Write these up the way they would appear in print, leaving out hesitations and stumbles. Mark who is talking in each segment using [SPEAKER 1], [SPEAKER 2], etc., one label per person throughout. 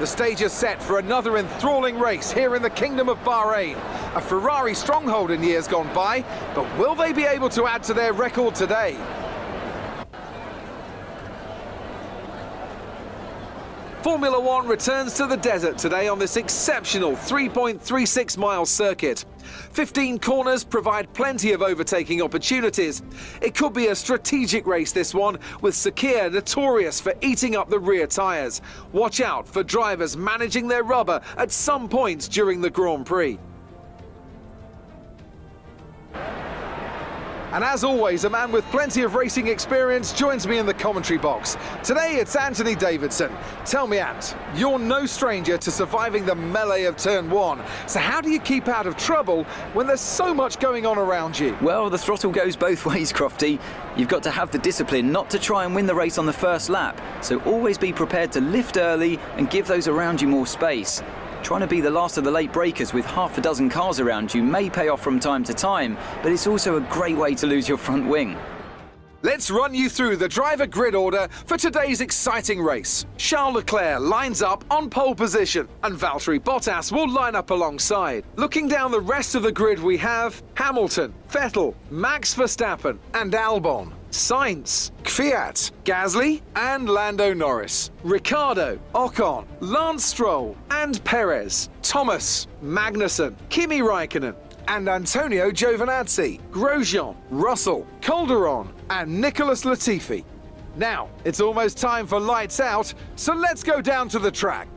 [SPEAKER 1] The stage is set for another enthralling race here in the Kingdom of Bahrain. A Ferrari stronghold in years gone by, but will they be able to add to their record today? Formula One returns to the desert today on this exceptional 3.36-mile circuit. 15 corners provide plenty of overtaking opportunities. It could be a strategic race, this one, with Sakir notorious for eating up the rear tyres. Watch out for drivers managing their rubber at some points during the Grand Prix. And as always, a man with plenty of racing experience joins me in the commentary box. Today it's Anthony Davidson. Tell me, Ant, you're no stranger to surviving the melee of turn one. So how do you keep out of trouble when there's so much going on around you?
[SPEAKER 2] Well, the throttle goes both ways, Crofty. You've got to have the discipline not to try and win the race on the first lap. So always be prepared to lift early and give those around you more space. Trying to be the last of the late breakers with half a dozen cars around you may pay off from time to time, but it's also a great way to lose your front wing.
[SPEAKER 1] Let's run you through the driver grid order for today's exciting race. Charles Leclerc lines up on pole position, and Valtteri Bottas will line up alongside. Looking down the rest of the grid, we have Hamilton, Vettel, Max Verstappen and Albon, Sainz, Kvyat, Gasly and Lando Norris, Ricciardo, Ocon, Lance Stroll and Perez, Thomas, Magnussen, Kimi Raikkonen and Antonio Giovinazzi, Grosjean, Russell, Calderon and Nicholas Latifi. Now, it's almost time for lights out, so let's go down to the track.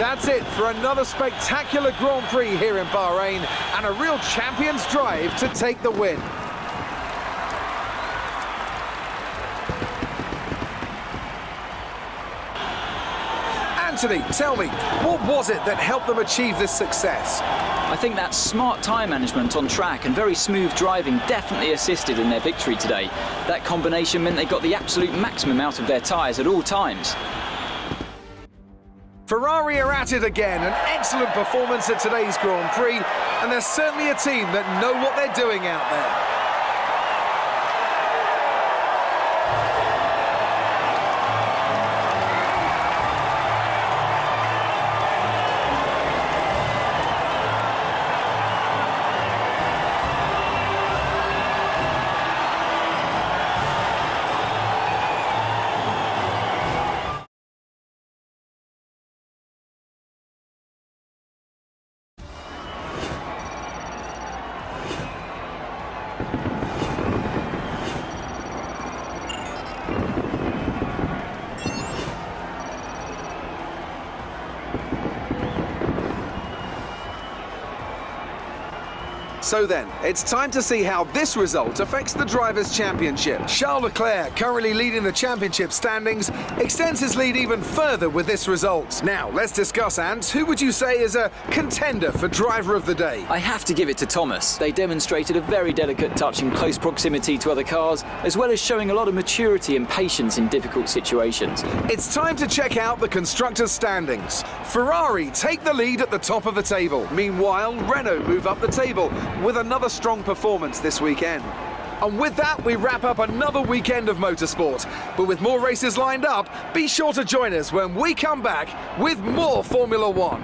[SPEAKER 1] That's it for another spectacular Grand Prix here in Bahrain and a real champion's drive to take the win. Anthony, tell me, what was it that helped them achieve this success?
[SPEAKER 2] I think that smart tyre management on track and very smooth driving definitely assisted in their victory today. That combination meant they got the absolute maximum out of their tyres at all times.
[SPEAKER 1] Ferrari are at it again, an excellent performance at today's Grand Prix, and they're certainly a team that know what they're doing out there. So then, it's time to see how this result affects the Drivers' Championship. Charles Leclerc, currently leading the championship standings, extends his lead even further with this result. Now, let's discuss, Ant. Who would you say is a contender for Driver of the Day?
[SPEAKER 2] I have to give it to Thomas. They demonstrated a very delicate touch in close proximity to other cars, as well as showing a lot of maturity and patience in difficult situations.
[SPEAKER 1] It's time to check out the Constructors' standings. Ferrari take the lead at the top of the table. Meanwhile, Renault move up the table with another strong performance this weekend. And with that, we wrap up another weekend of motorsport. But with more races lined up, be sure to join us when we come back with more Formula One.